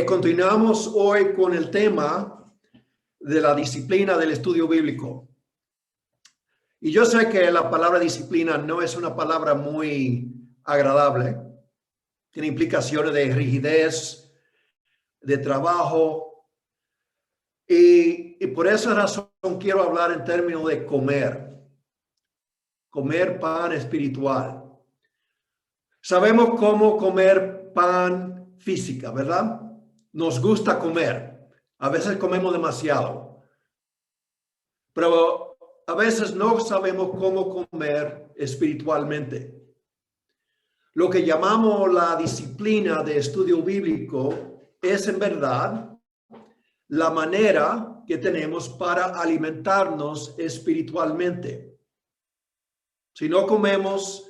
Continuamos hoy con el tema de la disciplina del estudio bíblico. Y yo sé que la palabra disciplina no es una palabra muy agradable. Tiene implicaciones de rigidez, de trabajo. Y por esa razón quiero hablar en términos de comer. Comer pan espiritual. Sabemos cómo comer pan física, ¿verdad? Nos gusta comer. A veces comemos demasiado. Pero a veces no sabemos cómo comer espiritualmente. Lo que llamamos la disciplina de estudio bíblico es en verdad la manera que tenemos para alimentarnos espiritualmente. Si no comemos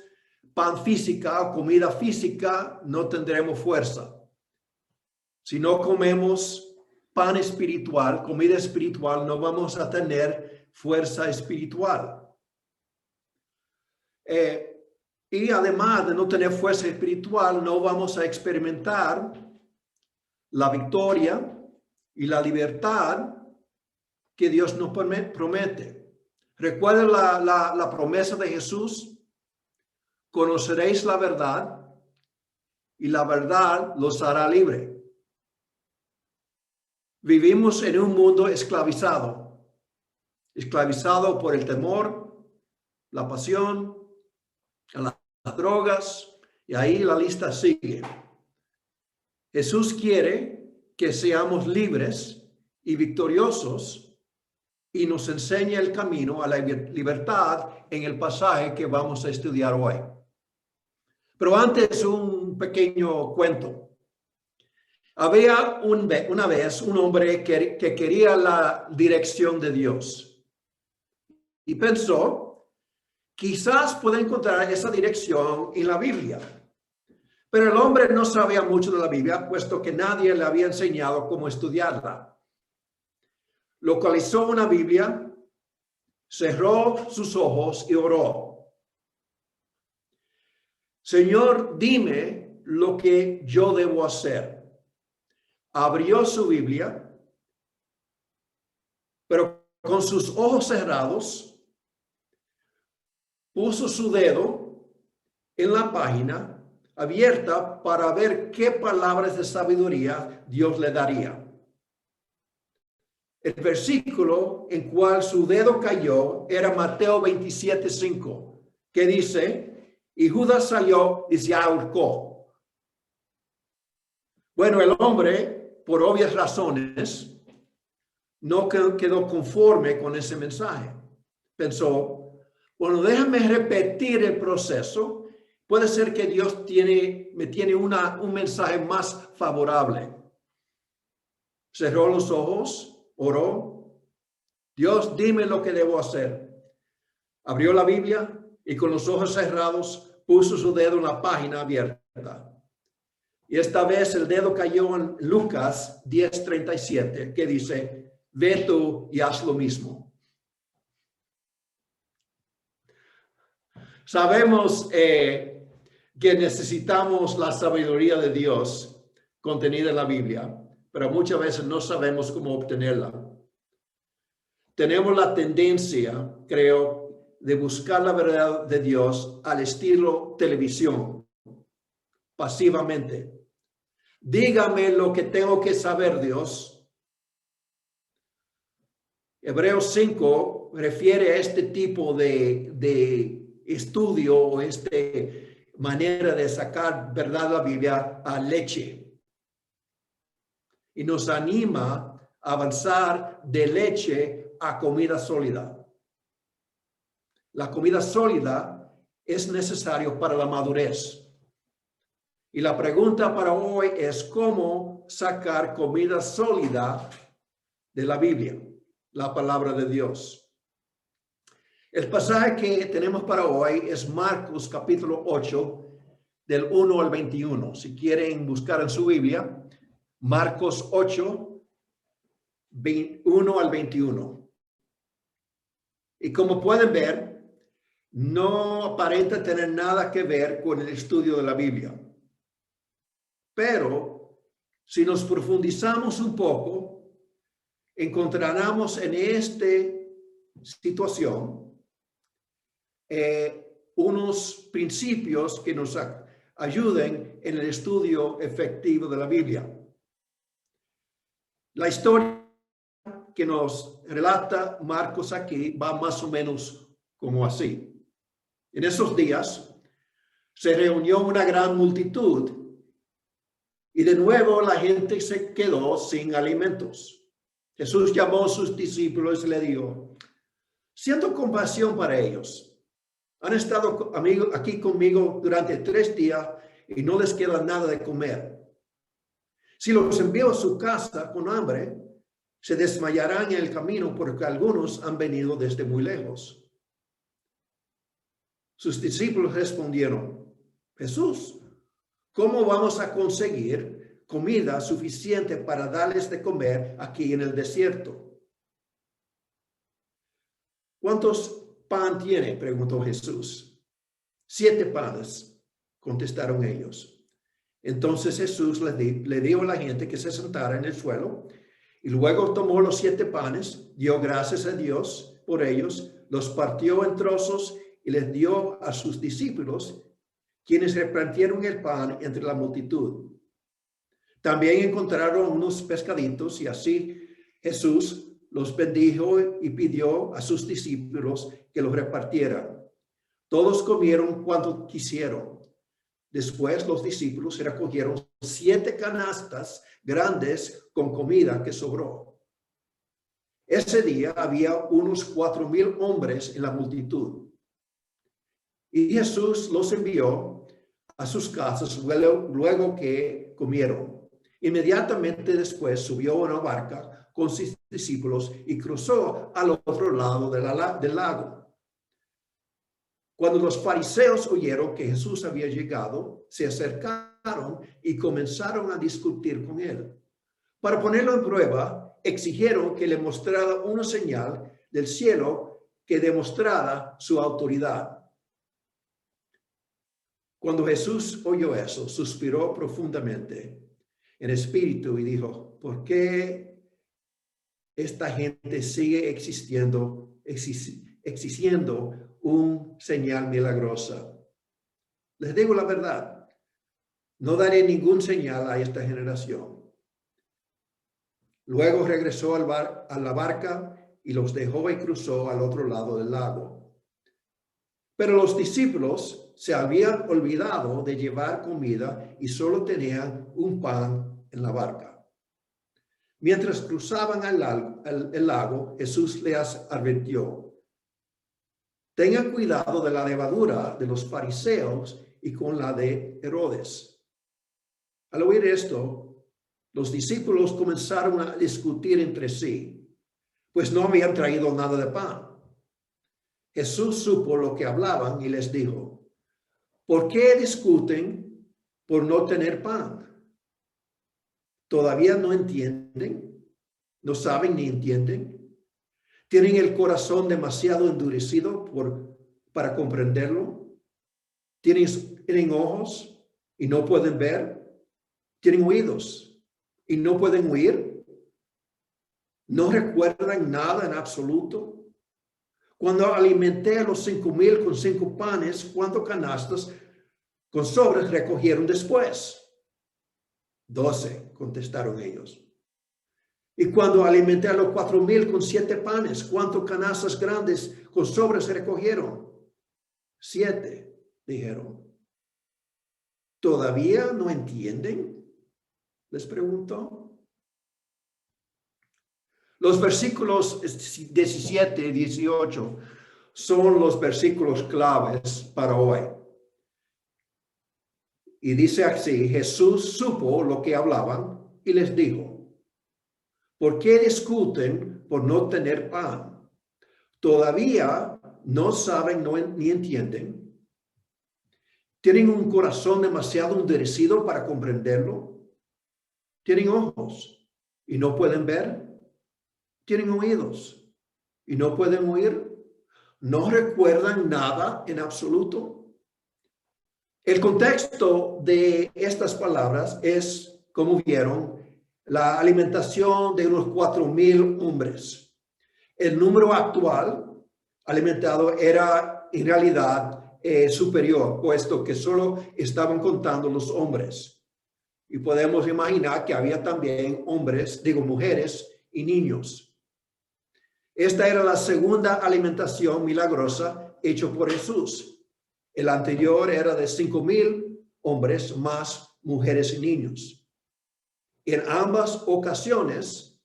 pan física o comida física, no tendremos fuerza. Si no comemos pan espiritual, comida espiritual, no vamos a tener fuerza espiritual. Y además de no tener fuerza espiritual, no vamos a experimentar la victoria y la libertad que Dios nos promete. ¿Recuerden la promesa de Jesús? Conoceréis la verdad y la verdad los hará libre. Vivimos en un mundo esclavizado por el temor, la pasión, las drogas, y ahí la lista sigue. Jesús quiere que seamos libres y victoriosos y nos enseña el camino a la libertad en el pasaje que vamos a estudiar hoy. Pero antes, un pequeño cuento. Había una vez un hombre que quería la dirección de Dios y pensó, quizás pueda encontrar esa dirección en la Biblia. Pero el hombre no sabía mucho de la Biblia, puesto que nadie le había enseñado cómo estudiarla. Localizó una Biblia, cerró sus ojos y oró. Señor, dime lo que yo debo hacer. Abrió su Biblia, pero con sus ojos cerrados, puso su dedo en la página abierta para ver qué palabras de sabiduría Dios le daría. El versículo en cual su dedo cayó era Mateo 27:5, que dice, y Judas salió y se ahorcó. Bueno, el hombre, por obvias razones, no quedó conforme con ese mensaje. Pensó, bueno, déjame repetir el proceso. Puede ser que Dios me tiene un mensaje más favorable. Cerró los ojos, oró. Dios, dime lo que debo hacer. Abrió la Biblia y con los ojos cerrados puso su dedo en la página abierta. Y esta vez el dedo cayó en Lucas 10:37, que dice, ve tú y haz lo mismo. Sabemos que necesitamos la sabiduría de Dios contenida en la Biblia, pero muchas veces no sabemos cómo obtenerla. Tenemos la tendencia, creo, de buscar la verdad de Dios al estilo televisión, pasivamente. Dígame lo que tengo que saber, Dios. Hebreos 5 refiere a este tipo de estudio o manera de sacar verdad de la Biblia a leche. Y nos anima a avanzar de leche a comida sólida. La comida sólida es necesaria para la madurez. Y la pregunta para hoy es cómo sacar comida sólida de la Biblia, la palabra de Dios. El pasaje que tenemos para hoy es Marcos capítulo 8, del 1 al 21. Si quieren buscar en su Biblia, Marcos 8, 1 al 21. Y como pueden ver, no aparenta tener nada que ver con el estudio de la Biblia. Pero Si nos profundizamos un poco, encontraremos en esta situación unos principios que nos ayuden en el estudio efectivo de la Biblia. La historia que nos relata Marcos aquí va más o menos como así. En esos días se reunió una gran multitud y de nuevo la gente se quedó sin alimentos. Jesús llamó a sus discípulos y le dijo: siento compasión para ellos. Han estado aquí conmigo durante 3 días y no les queda nada de comer. Si los envío a su casa con hambre, se desmayarán en el camino porque algunos han venido desde muy lejos. Sus discípulos respondieron: Jesús, ¿cómo vamos a conseguir comida suficiente para darles de comer aquí en el desierto? ¿Cuántos pan tiene?, preguntó Jesús. 7 panes, contestaron ellos. Entonces Jesús le dijo a la gente que se sentara en el suelo y luego tomó los 7 panes, dio gracias a Dios por ellos, los partió en trozos y les dio a sus discípulos, quienes repartieron el pan entre la multitud. También encontraron unos pescaditos y así Jesús los bendijo y pidió a sus discípulos que los repartieran. Todos comieron cuanto quisieron. Después los discípulos recogieron 7 canastas grandes con comida que sobró. Ese día había unos 4,000 hombres en la multitud. Y Jesús los envió a sus casas luego que comieron. Inmediatamente después subió a una barca con sus discípulos y cruzó al otro lado del lago. Cuando los fariseos oyeron que Jesús había llegado, se acercaron y comenzaron a discutir con él. Para ponerlo en prueba, exigieron que le mostrara una señal del cielo que demostrara su autoridad. Cuando Jesús oyó eso, suspiró profundamente en espíritu y dijo: ¿por qué esta gente sigue exigiendo un señal milagrosa? Les digo la verdad, no daré ningún señal a esta generación. Luego regresó a la barca y los dejó y cruzó al otro lado del lago. Pero los discípulos se habían olvidado de llevar comida y solo tenían un pan en la barca. Mientras cruzaban el lago, Jesús les advirtió: tengan cuidado de la levadura de los fariseos y con la de Herodes. Al oír esto, los discípulos comenzaron a discutir entre sí, pues no habían traído nada de pan. Jesús supo lo que hablaban y les dijo: ¿por qué discuten por no tener pan? ¿Todavía no entienden? ¿No saben ni entienden? ¿Tienen el corazón demasiado endurecido para comprenderlo? ¿Tienen ojos y no pueden ver? ¿Tienen oídos y no pueden oír? ¿No recuerdan nada en absoluto? Cuando alimenté a los 5,000 con 5 panes, ¿cuántos canastas con sobras recogieron después? 12, contestaron ellos. Y cuando alimenté a los 4,000 con 7 panes, ¿cuántos canastas grandes con sobras recogieron? 7, dijeron. ¿Todavía no entienden?, les preguntó. Los versículos 17 y 18 son los versículos claves para hoy. Y dice así: Jesús supo lo que hablaban y les dijo: ¿por qué discuten por no tener pan? ¿Todavía no saben ni entienden? ¿Tienen un corazón demasiado endurecido para comprenderlo? ¿Tienen ojos y no pueden ver? ¿Tienen oídos y no pueden oír? ¿No recuerdan nada en absoluto? El contexto de estas palabras es, como vieron, la alimentación de unos 4,000 hombres. El número actual alimentado era en realidad superior, puesto que solo estaban contando los hombres. Y podemos imaginar que había también mujeres y niños. Esta era la segunda alimentación milagrosa hecha por Jesús. El anterior era de 5,000 hombres más mujeres y niños. En ambas ocasiones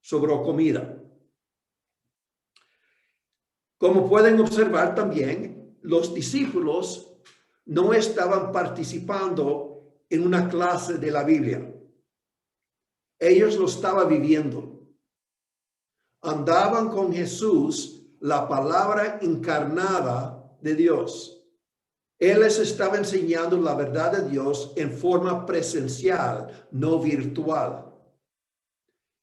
sobró comida. Como pueden observar también, los discípulos no estaban participando en una clase de la Biblia. Ellos lo estaban viviendo. Andaban con Jesús, la palabra encarnada de Dios. Él les estaba enseñando la verdad de Dios en forma presencial, no virtual.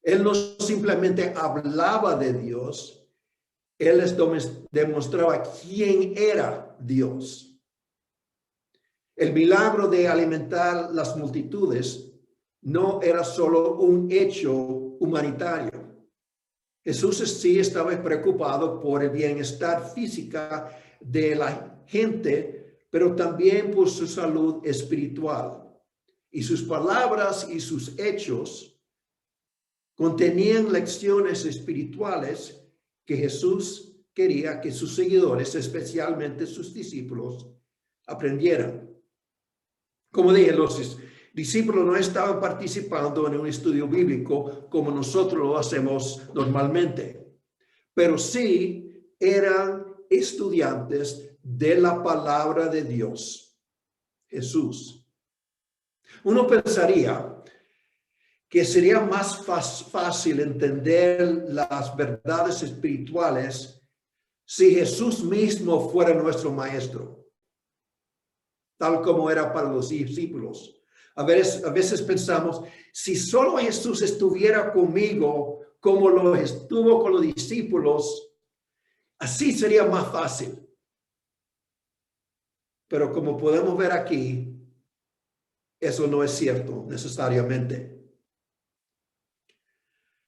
Él no simplemente hablaba de Dios, Él les demostraba quién era Dios. El milagro de alimentar las multitudes no era solo un hecho humanitario. Jesús sí estaba preocupado por el bienestar físico de la gente, pero también por su salud espiritual. Y sus palabras y sus hechos contenían lecciones espirituales que Jesús quería que sus seguidores, especialmente sus discípulos, aprendieran. Como dije, los discípulos no estaban participando en un estudio bíblico como nosotros lo hacemos normalmente, pero sí eran estudiantes de la palabra de Dios, Jesús. Uno pensaría que sería más fácil entender las verdades espirituales si Jesús mismo fuera nuestro maestro, tal como era para los discípulos. A veces pensamos, si solo Jesús estuviera conmigo como lo estuvo con los discípulos, así sería más fácil. Pero como podemos ver aquí, eso no es cierto necesariamente.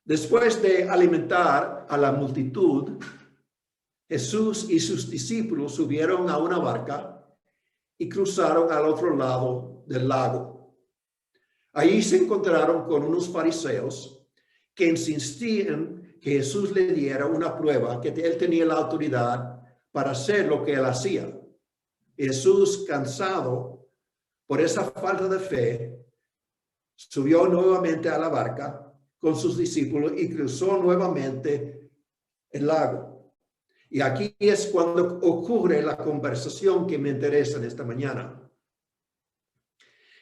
Después de alimentar a la multitud, Jesús y sus discípulos subieron a una barca y cruzaron al otro lado del lago. Allí se encontraron con unos fariseos que insistían que Jesús le diera una prueba, que él tenía la autoridad para hacer lo que él hacía. Jesús, cansado por esa falta de fe, subió nuevamente a la barca con sus discípulos y cruzó nuevamente el lago. Y aquí es cuando ocurre la conversación que me interesa en esta mañana.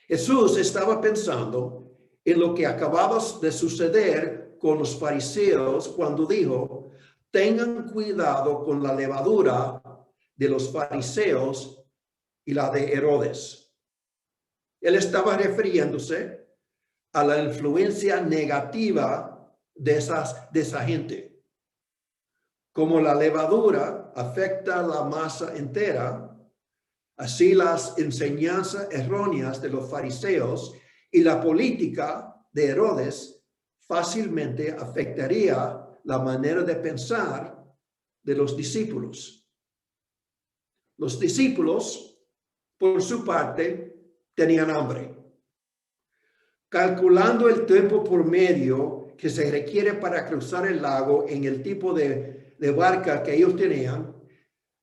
Jesús estaba pensando en lo que acababa de suceder con los fariseos cuando dijo, tengan cuidado con la levadura de los fariseos y la de Herodes. Él estaba refiriéndose a la influencia negativa de esa gente. Como la levadura afecta a la masa entera, así las enseñanzas erróneas de los fariseos y la política de Herodes fácilmente afectaría la manera de pensar de los discípulos. Los discípulos, por su parte, tenían hambre. Calculando el tiempo por medio que se requiere para cruzar el lago en el tipo de barca que ellos tenían,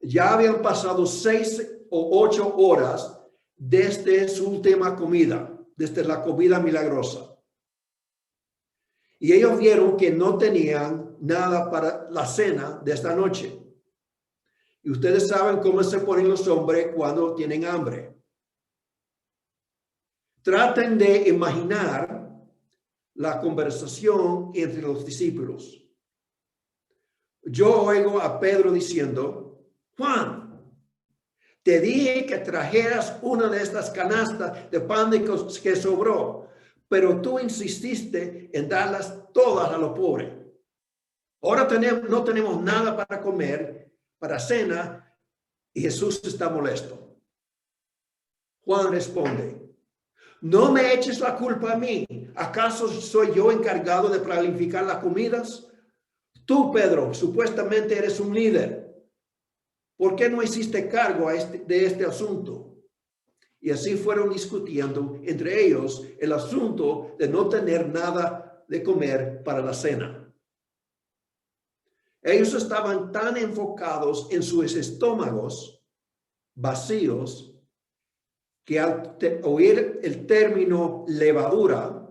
ya habían pasado 6 o 8 horas desde su última comida, desde la comida milagrosa. Y ellos vieron que no tenían nada para la cena de esta noche. Y ustedes saben cómo se ponen los hombres cuando tienen hambre. Traten de imaginar la conversación entre los discípulos. Yo oigo a Pedro diciendo, Juan, te dije que trajeras una de estas canastas de pan que sobró, pero tú insististe en darlas todas a los pobres. Ahora no tenemos nada para comer, para cena, y Jesús está molesto. Juan responde, No me eches la culpa a mí. ¿Acaso soy yo encargado de planificar las comidas? Tú, Pedro, supuestamente eres un líder. ¿Por qué no hiciste cargo de este asunto? Y así fueron discutiendo entre ellos el asunto de no tener nada de comer para la cena. Ellos estaban tan enfocados en sus estómagos vacíos que al oír el término levadura,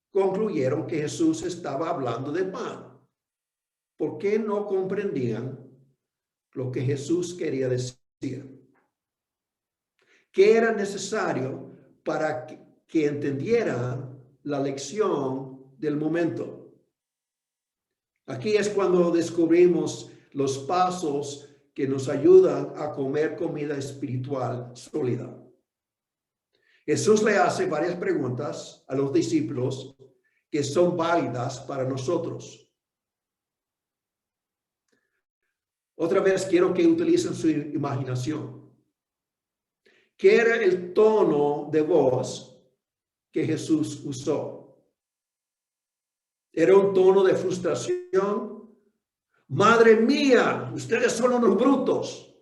concluyeron que Jesús estaba hablando de pan. ¿Por qué no comprendían lo que Jesús quería decir? ¿Qué era necesario para que entendieran la lección del momento? Aquí es cuando descubrimos los pasos que nos ayudan a comer comida espiritual sólida. Jesús le hace varias preguntas a los discípulos que son válidas para nosotros. Otra vez quiero que utilicen su imaginación. ¿Qué era el tono de voz que Jesús usó? ¿Era un tono de frustración? Madre mía, ustedes son unos brutos.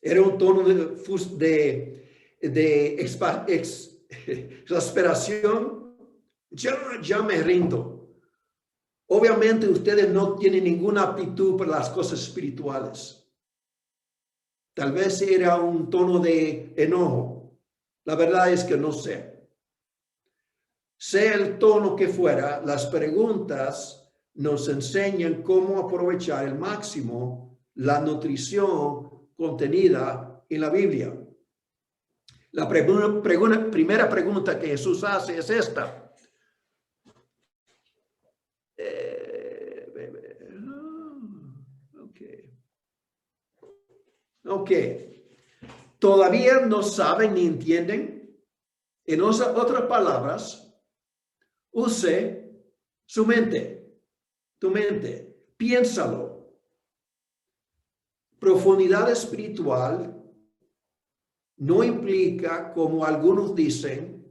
Era un tono de exasperación. Ya me rindo. Obviamente ustedes no tienen ninguna aptitud para las cosas espirituales. Tal vez era un tono de enojo. La verdad es que no sé. Sea el tono que fuera, las preguntas nos enseñan cómo aprovechar al máximo la nutrición contenida en la Biblia. La primera pregunta que Jesús hace es esta. Ok. ¿Todavía no saben ni entienden? En otras palabras, use su mente, tu mente, piénsalo. Profundidad espiritual no implica, como algunos dicen,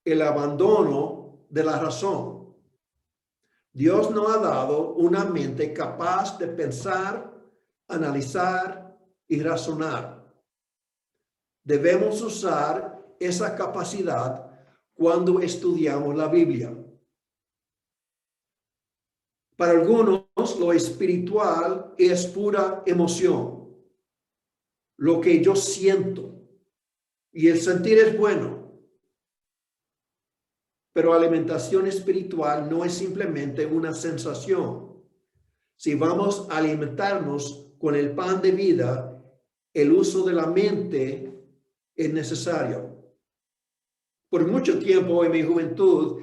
el abandono de la razón. Dios nos ha dado una mente capaz de pensar, analizar y razonar. Debemos usar esa capacidad cuando estudiamos la Biblia. Para algunos, lo espiritual es pura emoción, lo que yo siento, y el sentir es bueno. Pero alimentación espiritual no es simplemente una sensación. Si vamos a alimentarnos con el pan de vida, el uso de la mente es necesario. Por mucho tiempo en mi juventud,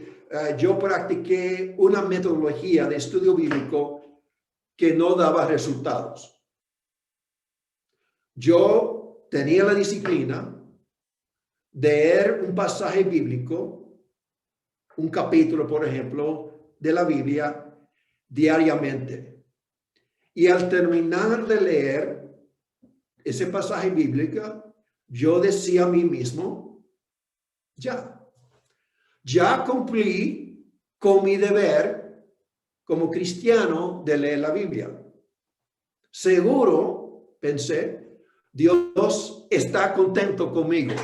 yo practiqué una metodología de estudio bíblico que no daba resultados. Yo tenía la disciplina de leer un pasaje bíblico, un capítulo, por ejemplo, de la Biblia diariamente. Y al terminar de leer ese pasaje bíblico, yo decía a mí mismo, ya cumplí con mi deber como cristiano de leer la Biblia. Seguro, pensé, Dios está contento conmigo.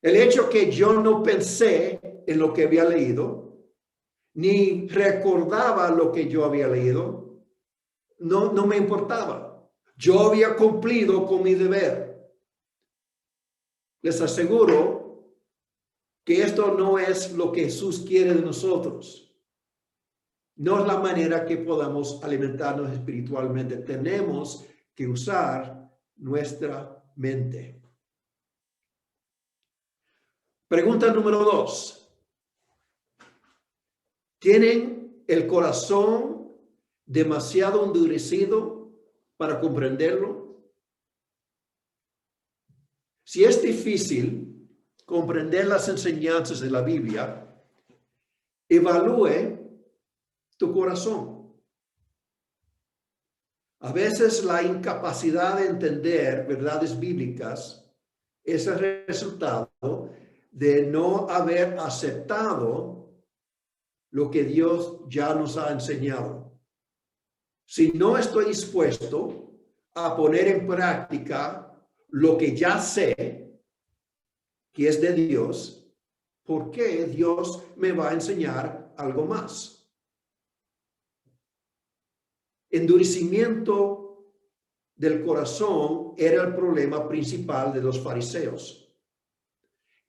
El hecho que yo no pensé en lo que había leído, ni recordaba lo que yo había leído, no me importaba. Yo había cumplido con mi deber. Les aseguro que esto no es lo que Jesús quiere de nosotros. No es la manera que podamos alimentarnos espiritualmente. Tenemos que usar nuestra mente. Pregunta número 2. ¿Tienen el corazón demasiado endurecido para comprenderlo? Si es difícil comprender las enseñanzas de la Biblia, evalúe tu corazón. A veces la incapacidad de entender verdades bíblicas es el resultado de no haber aceptado lo que Dios ya nos ha enseñado. Si no estoy dispuesto a poner en práctica lo que ya sé que es de Dios, ¿por qué Dios me va a enseñar algo más? Endurecimiento del corazón era el problema principal de los fariseos.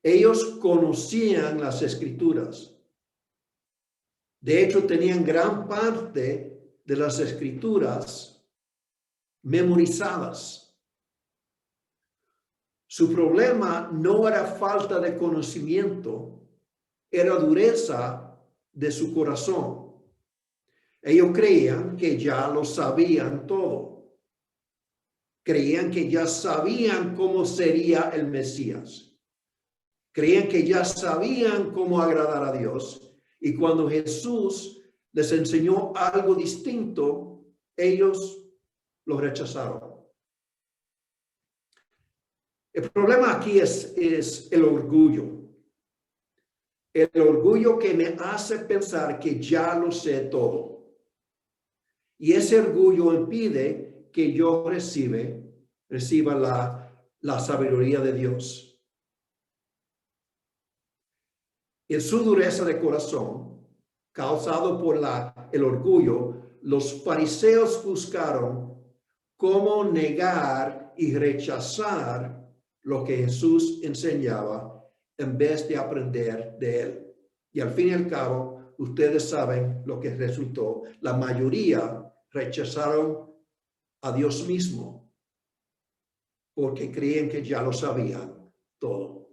Ellos conocían las escrituras. De hecho, tenían gran parte de las escrituras memorizadas. Su problema no era falta de conocimiento, era dureza de su corazón. Ellos creían que ya lo sabían todo. Creían que ya sabían cómo sería el Mesías. Creían que ya sabían cómo agradar a Dios. Y cuando Jesús les enseñó algo distinto, ellos lo rechazaron. El problema aquí es el orgullo. El orgullo que me hace pensar que ya lo sé todo. Y ese orgullo impide que yo reciba la sabiduría de Dios. En su dureza de corazón, causado por el orgullo, los fariseos buscaron cómo negar y rechazar lo que Jesús enseñaba en vez de aprender de él. Y al fin y al cabo, ustedes saben lo que resultó. La mayoría rechazaron a Dios mismo porque creían que ya lo sabían todo.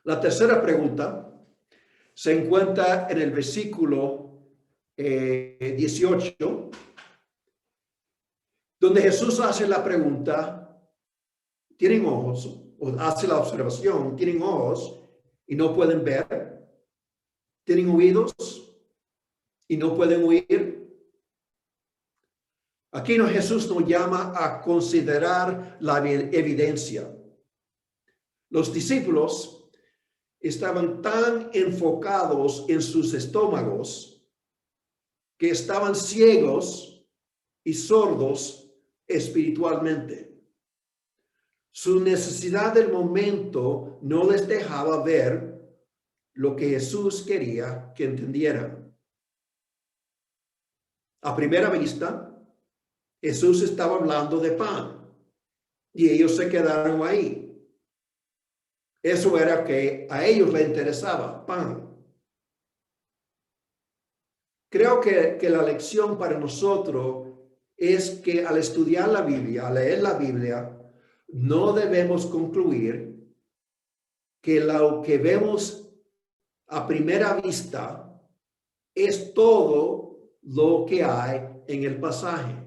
La tercera pregunta se encuentra en el versículo 18, donde Jesús hace la pregunta, ¿tienen ojos? O hace la observación, ¿tienen ojos y no pueden ver? ¿Tienen oídos y no pueden oír? Aquí Jesús nos llama a considerar la evidencia. Los discípulos estaban tan enfocados en sus estómagos que estaban ciegos y sordos espiritualmente. Su necesidad del momento no les dejaba ver lo que Jesús quería que entendieran. A primera vista, Jesús estaba hablando de pan y ellos se quedaron ahí. Eso era que a ellos les interesaba, pan. Creo que la lección para nosotros es que al estudiar la Biblia, al leer la Biblia, no debemos concluir que lo que vemos a primera vista es todo lo que hay en el pasaje.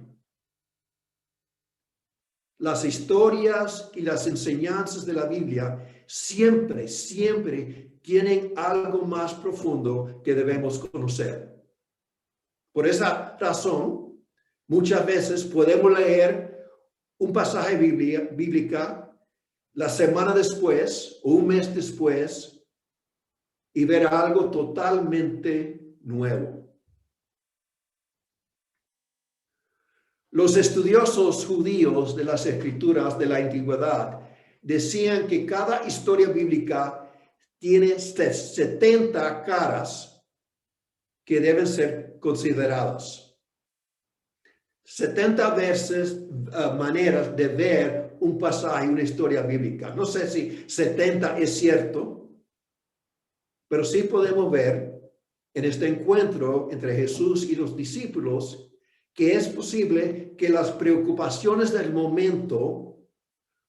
Las historias y las enseñanzas de la Biblia siempre tienen algo más profundo que debemos conocer. Por esa razón, muchas veces podemos leer un pasaje bíblica la semana después o un mes después y ver algo totalmente nuevo. Los estudiosos judíos de las escrituras de la antigüedad decían que cada historia bíblica tiene 70 caras que deben ser consideradas. 70 maneras de ver un pasaje, una historia bíblica. No sé si 70 es cierto, pero sí podemos ver en este encuentro entre Jesús y los discípulos que es posible que las preocupaciones del momento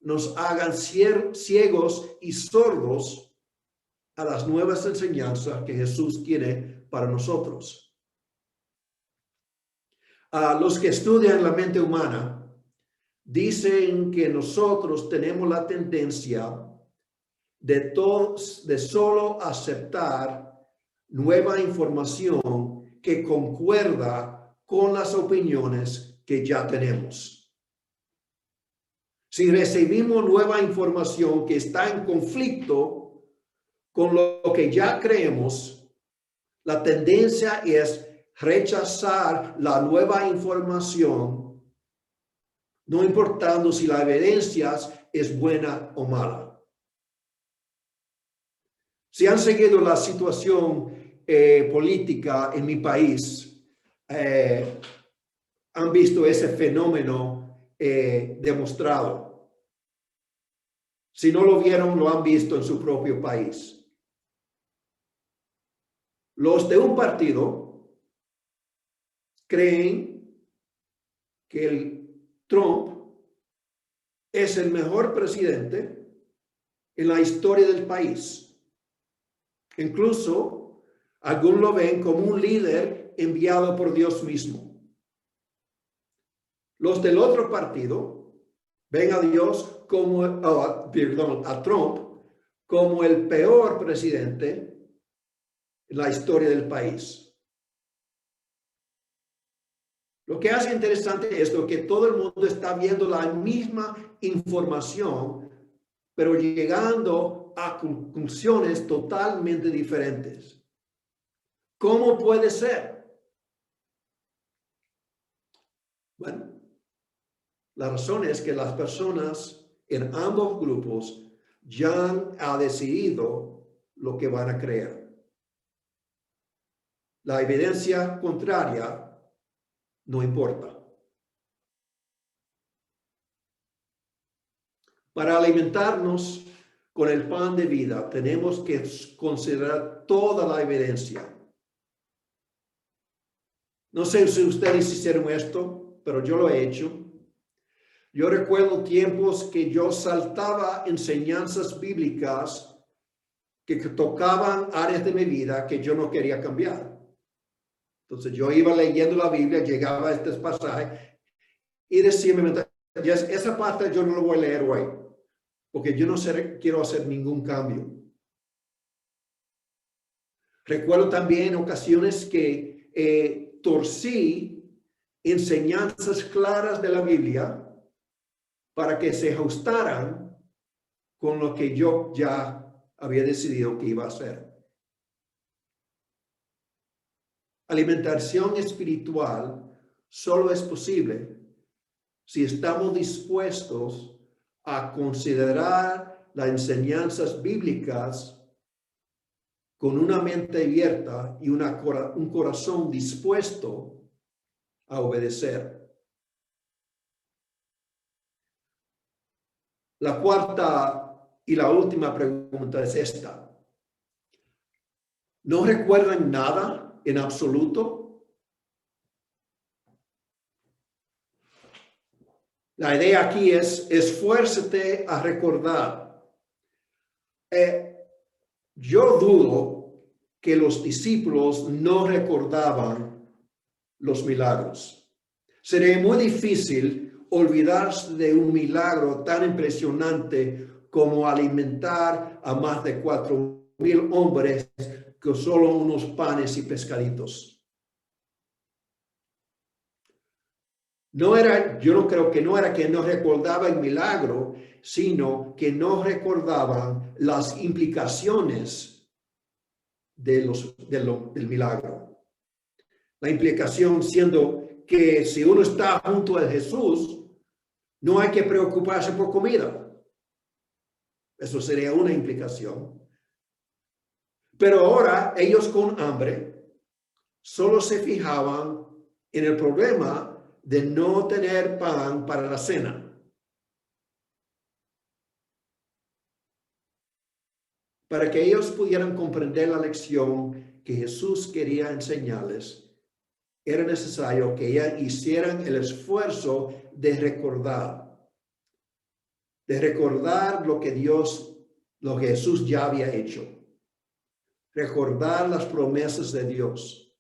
nos hagan ciegos y sordos a las nuevas enseñanzas que Jesús tiene para nosotros. Los que estudian la mente humana dicen que nosotros tenemos la tendencia de solo aceptar nueva información que concuerda con las opiniones que ya tenemos. Si recibimos nueva información que está en conflicto con lo que ya creemos, la tendencia es rechazar la nueva información, no importando si la evidencia es buena o mala. Si han seguido la situación política en mi país, han visto ese fenómeno demostrado. Si no lo vieron, lo han visto en su propio país. Los de un partido creen que el Trump es el mejor presidente en la historia del país. Incluso, algunos lo ven como un líder enviado por Dios mismo. Los del otro partido ven a Dios como, a Trump como el peor presidente en la historia del país. Lo que hace interesante es que todo el mundo está viendo la misma información, pero llegando a conclusiones totalmente diferentes. ¿Cómo puede ser? Bueno, la razón es que las personas en ambos grupos ya han decidido lo que van a creer. La evidencia contraria no importa. Para alimentarnos con el pan de vida, tenemos que considerar toda la evidencia. No sé si ustedes hicieron esto, pero yo lo he hecho. Yo recuerdo tiempos que yo saltaba enseñanzas bíblicas que tocaban áreas de mi vida que yo no quería cambiar. Entonces yo iba leyendo la Biblia, llegaba a este pasaje y decía, esa parte yo no lo voy a leer hoy, porque yo no quiero hacer ningún cambio. Recuerdo también ocasiones que torcí enseñanzas claras de la Biblia para que se ajustaran con lo que yo ya había decidido que iba a hacer. Alimentación espiritual solo es posible si estamos dispuestos a considerar las enseñanzas bíblicas con una mente abierta y un corazón dispuesto a obedecer. La cuarta y la última pregunta es esta. ¿No recuerdan nada en absoluto? La idea aquí es esfuérzate a recordar. Yo dudo que los discípulos no recordaban los milagros. Sería muy difícil olvidarse de un milagro tan impresionante como alimentar a más de 4,000 hombres con solo unos panes y pescaditos. Yo no creo que no era que no recordaba el milagro, sino que no recordaban las implicaciones del milagro. La implicación siendo que si uno está junto a Jesús, no hay que preocuparse por comida. Eso sería una implicación. Pero ahora ellos con hambre solo se fijaban en el problema de no tener pan para la cena. Para que ellos pudieran comprender la lección que Jesús quería enseñarles, era necesario que ellos hicieran el esfuerzo de recordar lo que Jesús ya había hecho. Recordar las promesas de Dios.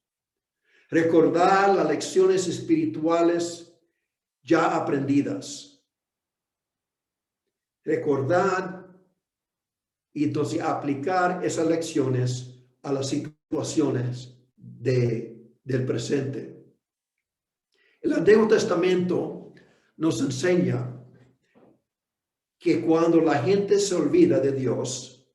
Recordar las lecciones espirituales ya aprendidas. Recordar y entonces aplicar esas lecciones a las situaciones del presente. El Antiguo Testamento nos enseña que cuando la gente se olvida de Dios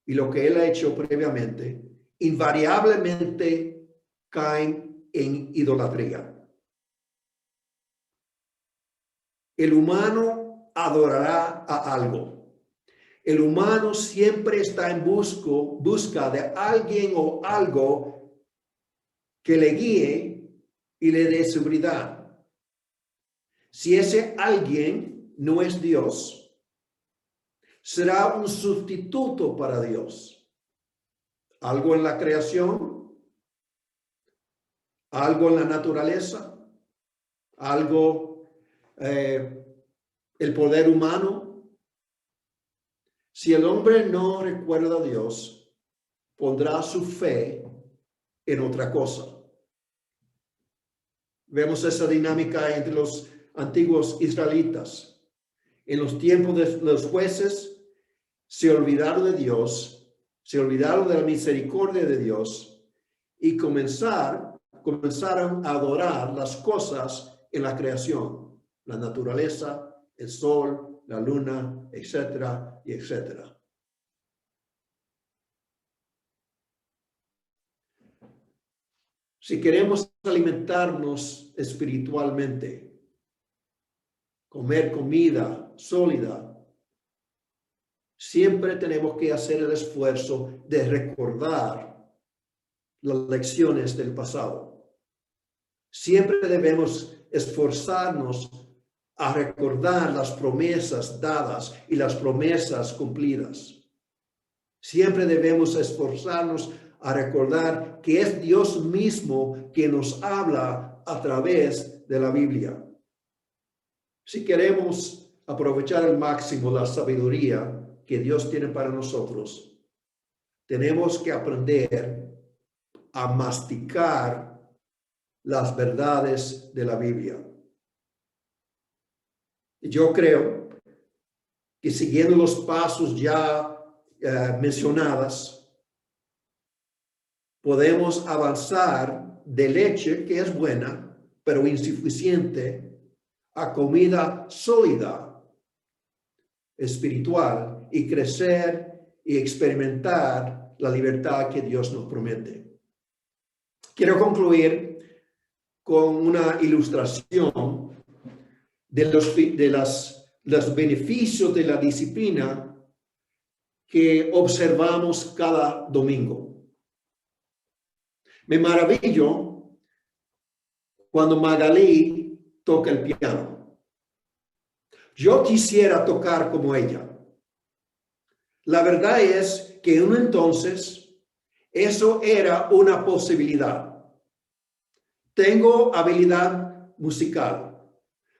y lo que Él ha hecho previamente, invariablemente caen en idolatría. El humano adorará a algo. El humano siempre está en busca de alguien o algo que le guíe y le dé seguridad. Si ese alguien no es Dios, será un sustituto para Dios. Algo en la creación, algo en la naturaleza, algo, el poder humano. Si el hombre no recuerda a Dios, pondrá su fe en otra cosa. Vemos esa dinámica entre los antiguos israelitas. En los tiempos de los jueces, se olvidaron de Dios, se olvidaron de la misericordia de Dios y comenzaron a adorar las cosas en la creación, la naturaleza, el sol, la luna, etcétera, y etcétera. Si queremos alimentarnos espiritualmente, comer comida sólida, siempre tenemos que hacer el esfuerzo de recordar las lecciones del pasado. Siempre debemos esforzarnos a recordar las promesas dadas y las promesas cumplidas. Siempre debemos esforzarnos a recordar que es Dios mismo que nos habla a través de la Biblia. Si queremos aprovechar al máximo la sabiduría que Dios tiene para nosotros, tenemos que aprender a masticar las verdades de la Biblia. Yo creo que siguiendo los pasos ya mencionadas, podemos avanzar de leche, que es buena, pero insuficiente, a comida sólida, espiritual, y crecer y experimentar la libertad que Dios nos promete. Quiero concluir con una ilustración de los beneficios de la disciplina que observamos cada domingo. Me maravillo cuando Magalí toca el piano. Yo quisiera tocar como ella. La verdad es que en un entonces eso era una posibilidad. Tengo habilidad musical.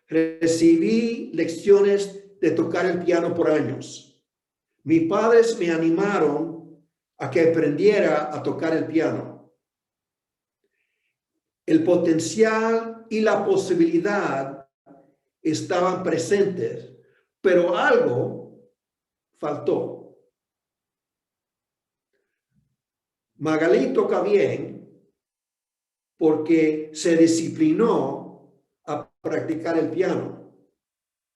Recibí lecciones de tocar el piano por años. Mis padres me animaron a que aprendiera a tocar el piano. El potencial y la posibilidad estaban presentes, pero algo faltó. Magalí toca bien porque se disciplinó a practicar el piano.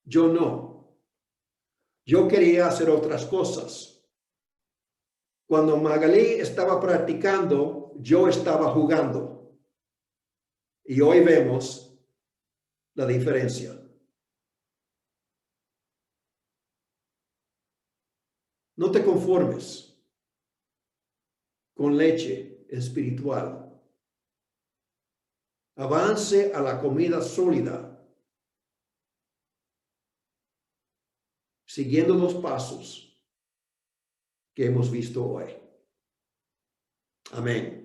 Yo no. Yo quería hacer otras cosas. Cuando Magalí estaba practicando, yo estaba jugando. Y hoy vemos la diferencia. No te conformes con leche espiritual. Avance a la comida sólida, siguiendo los pasos que hemos visto hoy. Amén.